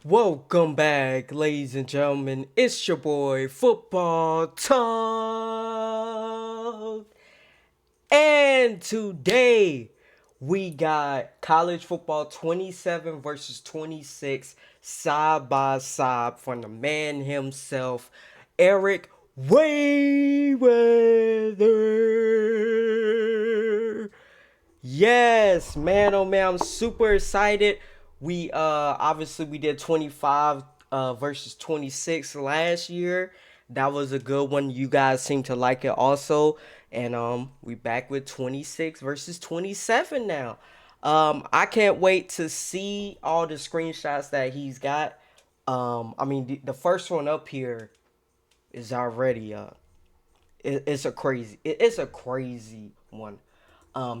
Welcome back, ladies and gentlemen. It's your boy, Football Talk. And today we got college football 27 versus 26 side by side from the man himself, Eric Wayweather. Yes, man, oh man, I'm super excited. We obviously we did 25 versus 26 last year. That was a good one. You guys seem to like it also. And we back with 26 versus 27 now. I can't wait to see all the screenshots that he's got. I mean the first one up here is already it's a crazy one.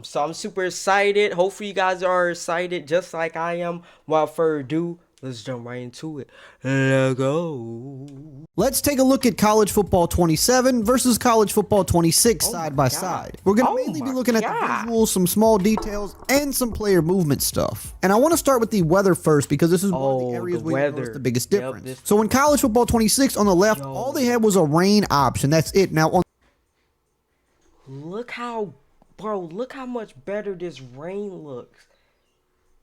So I'm super excited. Hopefully you guys are excited just like I am. Without further ado, let's jump right into it. Let's go. Let's take a look at college football 27 versus college football 26 side by side. We're going to mainly be looking at the visuals, some small details, and some player movement stuff. And I want to start with the weather first because this is one of the areas where you notice the biggest difference. So in college football 26 on the left, all they had was a rain option. That's it. Now on look how much better this rain looks.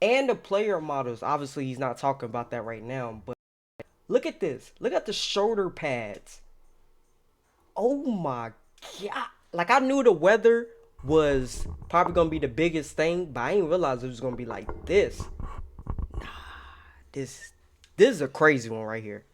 And the player models. Obviously, he's not talking about that right now, but look at this. Look at the shoulder pads. Oh my god. Like, I knew the weather was probably going to be the biggest thing, but I didn't realize it was going to be like this. Nah, this is a crazy one right here.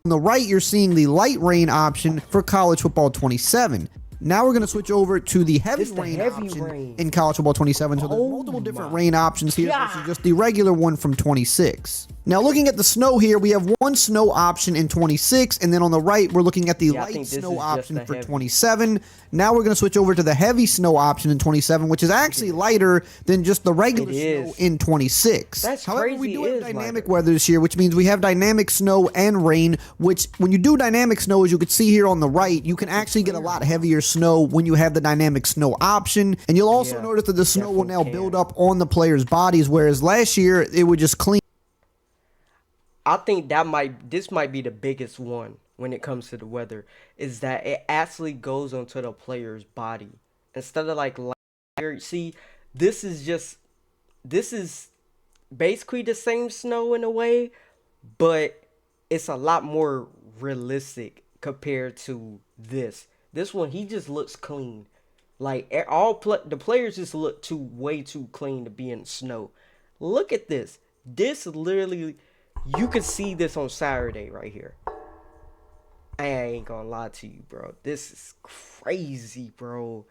On the right, you're seeing the light rain option for college football 27. Now we're going to switch over to the heavy rain option in college football 27. So there's multiple different rain options here versus just the regular one from 26. Now looking at the snow here, we have one snow option in 26, and then on the right, we're looking at the light snow option for 27. Now we're going to switch over to the heavy snow option in 27, which is actually lighter than just the regular snow in 26. That's However, crazy. we do have dynamic weather this year, which means we have dynamic snow and rain, which when you do dynamic snow, as you can see here on the right, you can actually get a lot heavier snow when you have the dynamic snow option. And you'll also notice that the snow will now build up on the players' bodies, whereas last year it would just clean. I think this might be the biggest one when it comes to the weather, is that it actually goes onto the player's body instead of like see, this is basically the same snow in a way, but it's a lot more realistic compared to this. This one, he just looks clean. Like the players just look way too clean to be in the snow. Look at this. This literally, you could see this on Saturday right here. I ain't gonna lie to you, bro. This is crazy, bro.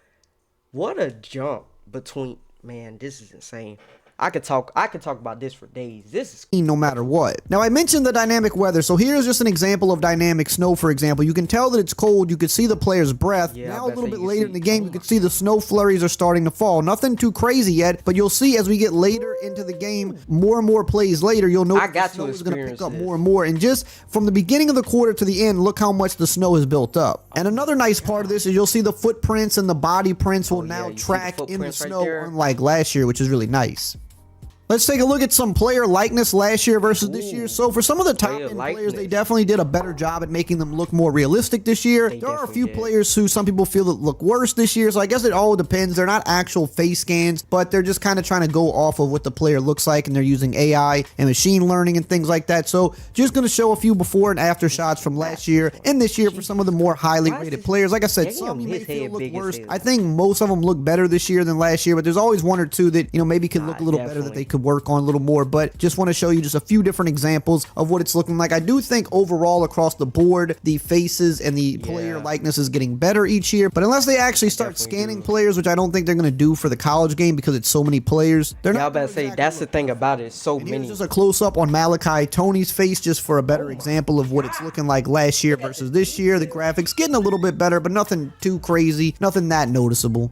What a jump between, man, this is insane. I could talk about this for days. This is no matter what. Now I mentioned the dynamic weather, so here's just an example of dynamic snow. For example, you can tell that it's cold. You can see the player's breath. Now a little bit later in the game, you can see the snow flurries are starting to fall. Nothing too crazy yet, but you'll see as we get later into the game, more and more plays later, you'll notice the snow is going to pick up more and more. And just from the beginning of the quarter to the end, look how much the snow has built up. And another nice part of this is you'll see the footprints and the body prints will now track in the snow, unlike last year, which is really nice. Let's take a look at some player likeness last year versus this year. So for some of the top end players, they definitely did a better job at making them look more realistic this year. There are a few players who some people feel that look worse this year. So I guess it all depends. They're not actual face scans, but they're just kind of trying to go off of what the player looks like, and they're using AI and machine learning and things like that. So just going to show a few before and after shots from last year and this year for some of the more highly rated players. Like I said, some you may feel look worse. I think most of them look better this year than last year, but there's always one or two that, you know, maybe could look a little better that they could work on a little more, but just want to show you just a few different examples of what it's looking like. I do think overall across the board, the faces and the player likeness is getting better each year, but unless they actually start scanning players, which I don't think they're going to do for the college game because it's so many players, they're not about to say that's the thing about it. So many. Here's just a close-up on Malachi Tony's face just for a better example of what it's looking like last year versus this year. The graphics getting a little bit better, but nothing too crazy, nothing that noticeable.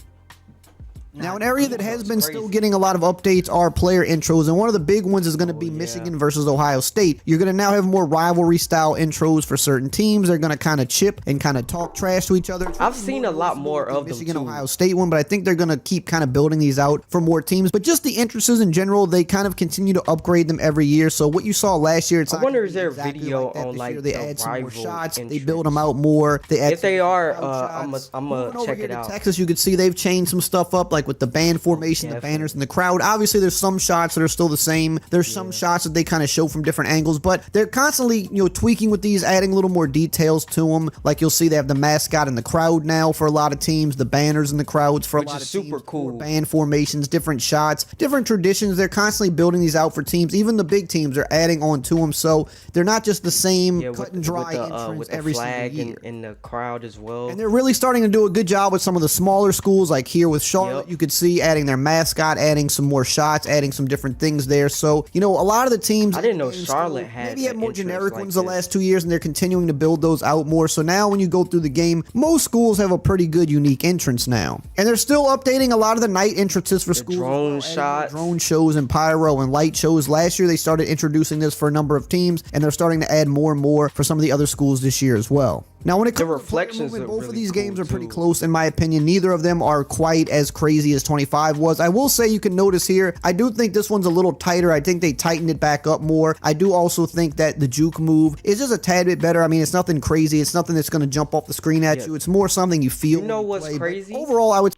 Now, an area that has been still getting a lot of updates are player intros, and one of the big ones is going to be Michigan versus Ohio State. You're going to now have more rivalry-style intros for certain teams. They're going to kind of chip and kind of talk trash to each other. I've seen a lot more of them, Michigan, Ohio State one, but I think they're going to keep kind of building these out for more teams. But just the entrances in general, they kind of continue to upgrade them every year. So what you saw last year, it's I wonder is there a video on like they add some more shots, they build them out more. They add if they are, I'm gonna check it out. Texas, you can see they've changed some stuff up, like with the band formation, the banners, and the crowd. Obviously, there's some shots that are still the same. There's some shots that they kind of show from different angles, but they're constantly, tweaking with these, adding a little more details to them. Like you'll see, they have the mascot in the crowd now for a lot of teams, the banners in the crowds for a lot of teams. Super cool. Band formations, different shots, different traditions. They're constantly building these out for teams. Even the big teams are adding on to them, so they're not just the same cut and dry entrance every single year. In the crowd as well. And they're really starting to do a good job with some of the smaller schools, like here with Charlotte. You could see adding their mascot, adding some more shots, adding some different things there. So, a lot of the teams... I didn't know Charlotte had maybe had more generic ones the last 2 years, and they're continuing to build those out more. So now when you go through the game, most schools have a pretty good, unique entrance now. And they're still updating a lot of the night entrances for schools. Drone shots. Drone shows and pyro and light shows. Last year, they started introducing this for a number of teams, and they're starting to add more and more for some of the other schools this year as well. Now, when it comes to player movement, both of these games are pretty close, in my opinion. Neither of them are quite as crazy as 25 was. I will say, you can notice here, I do think this one's a little tighter. I think they tightened it back up more. I do also think that the juke move is just a tad bit better. I mean, it's nothing crazy. It's nothing that's going to jump off the screen at you. It's more something you feel. You know what's crazy? Overall, I would...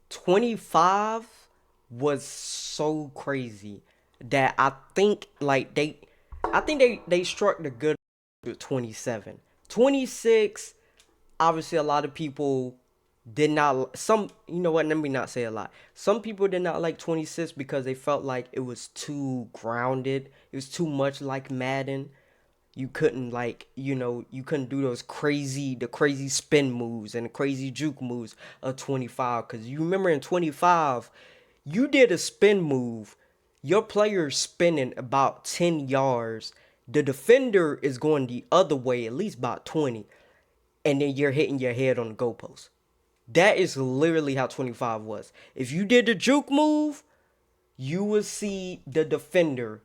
25 was so crazy that I think like they struck the good with 27. 26, obviously a lot of people did not, let me not say a lot. Some people did not like 26 because they felt like it was too grounded. It was too much like Madden. You couldn't you couldn't do the crazy spin moves and the crazy juke moves of 25. Because you remember in 25, you did a spin move, your player's spinning about 10 yards. The defender is going the other way, at least about 20. And then you're hitting your head on the goalpost. That is literally how 25 was. If you did the juke move, you will see the defender.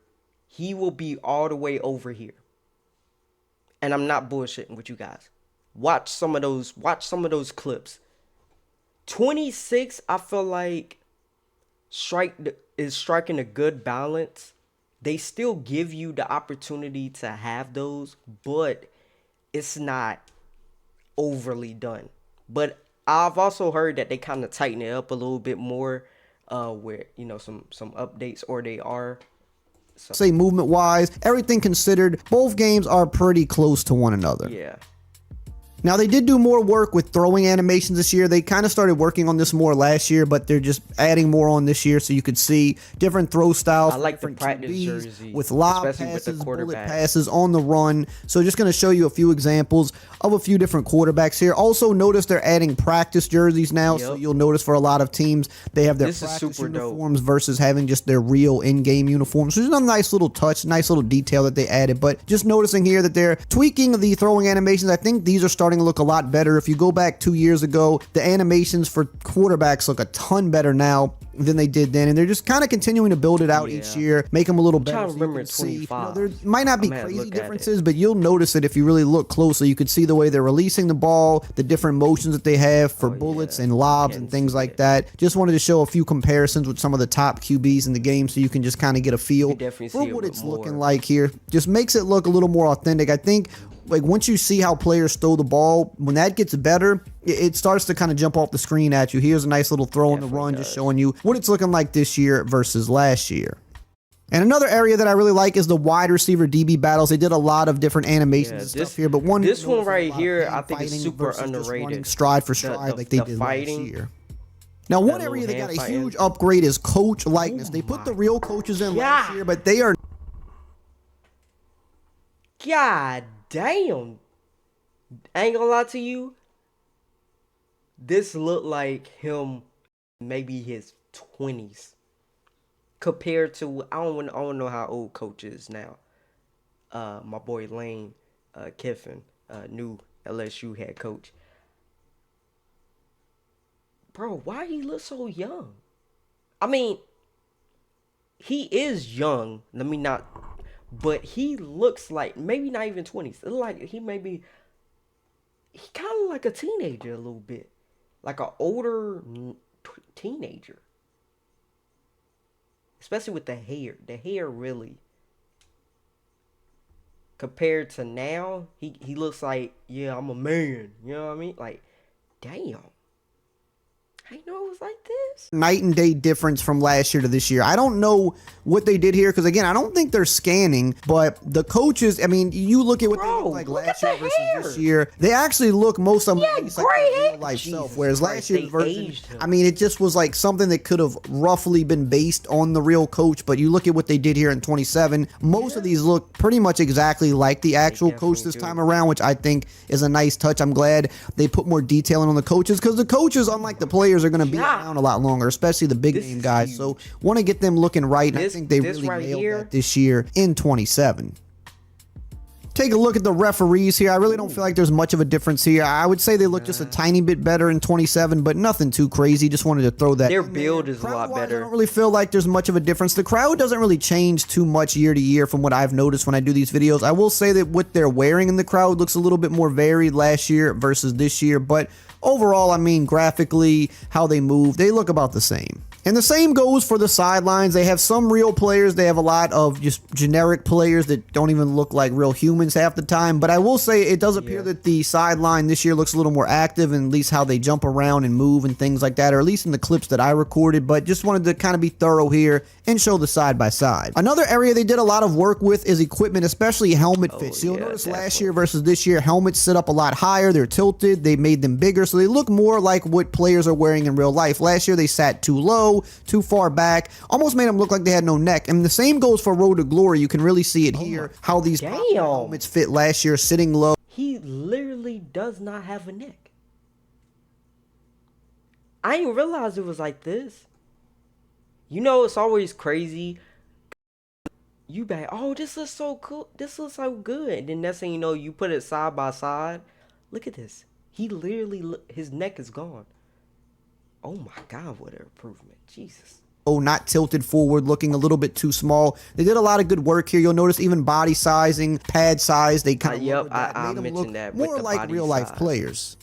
He will be all the way over here. And I'm not bullshitting with you guys. Watch some of those clips. 26, I feel like is striking a good balance. They still give you the opportunity to have those, but it's not overly done. But I've also heard that they kind of tighten it up a little bit more with some updates, or they are. So. Say movement wise, everything considered, both games are pretty close to one another. Yeah. Now, they did do more work with throwing animations this year. They kind of started working on this more last year, but they're just adding more on this year, so you could see different throw styles. I like the practice jersey, with lob passes, bullet passes on the run. So just going to show you a few examples of a few different quarterbacks here. Also, notice they're adding practice jerseys now, so you'll notice for a lot of teams, they have their practice uniforms versus having just their real in-game uniforms. So there's a nice little touch, nice little detail that they added, but just noticing here that they're tweaking the throwing animations. I think these are starting to look a lot better. If you go back 2 years ago, the animations for quarterbacks look a ton better now than they did then, and they're just kind of continuing to build it out each year, make them a little better. I'm trying to remember 25. There might not be crazy differences, but you'll notice it if you really look closely. You could see the way they're releasing the ball, the different motions that they have for bullets and lobs and things like that. Just wanted to show a few comparisons with some of the top QBs in the game, so you can just kind of get a feel for what it's looking like here. Just makes it look a little more authentic. I think once you see how players throw the ball, when that gets better, it starts to kind of jump off the screen at you. Here's a nice little throw on the run, just showing you what it's looking like this year versus last year. And another area that I really like is the wide receiver DB battles. They did a lot of different animations and stuff here, but this one right here, I think is super underrated. Stride for stride, like they did last year. Now, one area that got a huge upgrade is coach likeness. They put the real coaches in last year, but they are. God damn. I ain't gonna lie to you. This looked like him, maybe his 20s. Compared to, I don't know how old coach is now. My boy Lane Kiffin, new LSU head coach. Bro, why he look so young? I mean, he is young. Let me not, but he looks like maybe not even 20s. Like he kind of like a teenager a little bit, like an older teenager, especially with the hair. The hair really compared to now, he looks like, yeah, I'm a man. You know what I mean? Like, damn. I know it was like this. Night and day difference from last year to this year. I don't know what they did here because, again, I don't think they're scanning, but the coaches, I mean, you look at what they look like last year versus this year. They actually look, most of them, at least like their real life self, whereas last year's version, I mean, it just was like something that could have roughly been based on the real coach, but you look at what they did here in 27, most of these look pretty much exactly like the actual coach this time around, which I think is a nice touch. I'm glad they put more detailing on the coaches because the coaches, unlike the players, are going to be around a lot longer, especially the big name guys. So want to get them looking right. And I think they really nailed that this year in 27. Take a look at the referees here. I really don't feel like there's much of a difference here. I would say they look just a tiny bit better in 27, but nothing too crazy. Just wanted to throw that. Their build is a lot better. I don't really feel like there's much of a difference. The crowd doesn't really change too much year to year from what I've noticed when I do these videos. I will say that what they're wearing in the crowd looks a little bit more varied last year versus this year, but overall, I mean, graphically, how they move, they look about the same. And the same goes for the sidelines. They have some real players. They have a lot of just generic players that don't even look like real humans half the time. But I will say it does appear that the sideline this year looks a little more active, and at least how they jump around and move and things like that, or at least in the clips that I recorded. But just wanted to kind of be thorough here and show the side by side. Another area they did a lot of work with is equipment, especially helmet fits. You'll notice last year versus this year, helmets sit up a lot higher. They're tilted. They made them bigger, so they look more like what players are wearing in real life. Last year they sat too low, too far back, almost made them look like they had no neck. And the same goes for Road to Glory. You can really see it here, how these helmets fit last year, sitting low. He literally does not have a neck. I didn't realize it was like this. You know, it's always crazy. You back, oh, this looks so cool. This looks so good. And then next thing you know, you put it side by side. Look at this. He literally, his neck is gone. Oh my God, what an improvement. Jesus. Oh, not tilted forward, looking a little bit too small. They did a lot of good work here. You'll notice even body sizing, pad size, they kind of I mentioned that more like real life players.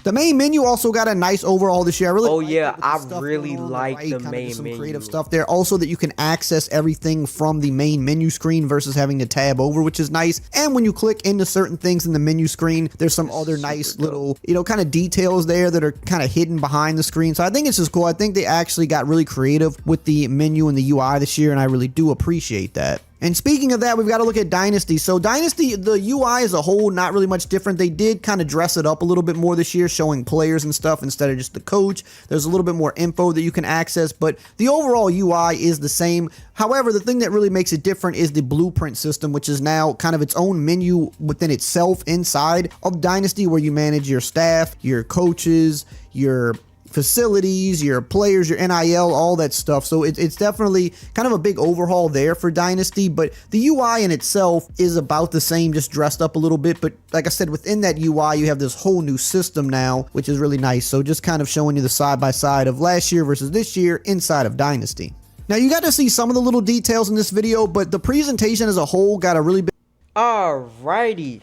The main menu also got a nice overhaul this year. I really I really like the main some menu. Creative stuff there. Also that you can access everything from the main menu screen versus having to tab over, which is nice. And when you click into certain things in the menu screen, there's some other nice little, kind of details there that are kind of hidden behind the screen. So I think it's just cool. I think they actually got really creative with the menu and the UI this year, and I really do appreciate that. And speaking of that, we've got to look at Dynasty. So Dynasty, the UI as a whole, not really much different. They did kind of dress it up a little bit more this year, showing players and stuff instead of just the coach. There's a little bit more info that you can access, but the overall UI is the same. However, the thing that really makes it different is the blueprint system, which is now kind of its own menu within itself inside of Dynasty, where you manage your staff, your coaches, your facilities, your players, your NIL, all that stuff. So it's definitely kind of a big overhaul there for Dynasty, but the UI in itself is about the same, just dressed up a little bit. But like I said, within that UI, you have this whole new system now, which is really nice. So just kind of showing you the side by side of last year versus this year inside of Dynasty. Now you got to see some of the little details in this video, but the presentation as a whole got a really big... Alrighty.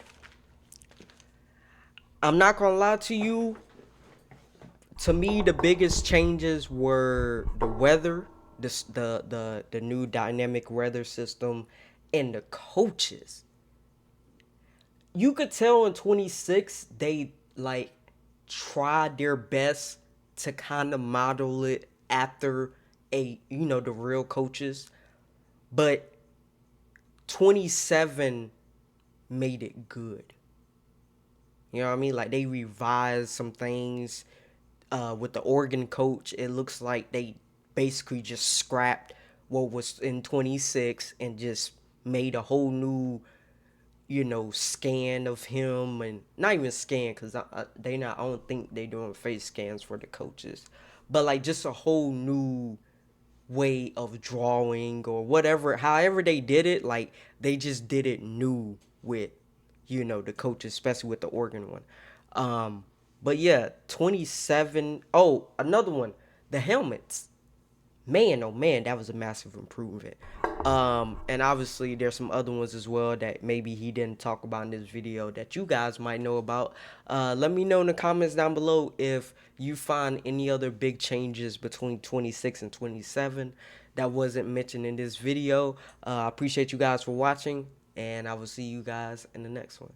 I'm not gonna lie to you. To me, the biggest changes were the weather, the new dynamic weather system, and the coaches. You could tell in 26 they like tried their best to kind of model it after the real coaches, but 27 made it good. You know what I mean? Like they revised some things. With the Oregon coach, it looks like they basically just scrapped what was in 26 and just made a whole new, scan of him, and not even scan because I don't think they're doing face scans for the coaches, but like just a whole new way of drawing or whatever. However they did it, like they just did it new with, the coaches, especially with the Oregon one. But yeah, 27. Oh, another one. The helmets. Man, oh man, that was a massive improvement. And obviously there's some other ones as well that maybe he didn't talk about in this video that you guys might know about. Let me know in the comments down below if you find any other big changes between 26 and 27 that wasn't mentioned in this video. I appreciate you guys for watching, and I will see you guys in the next one.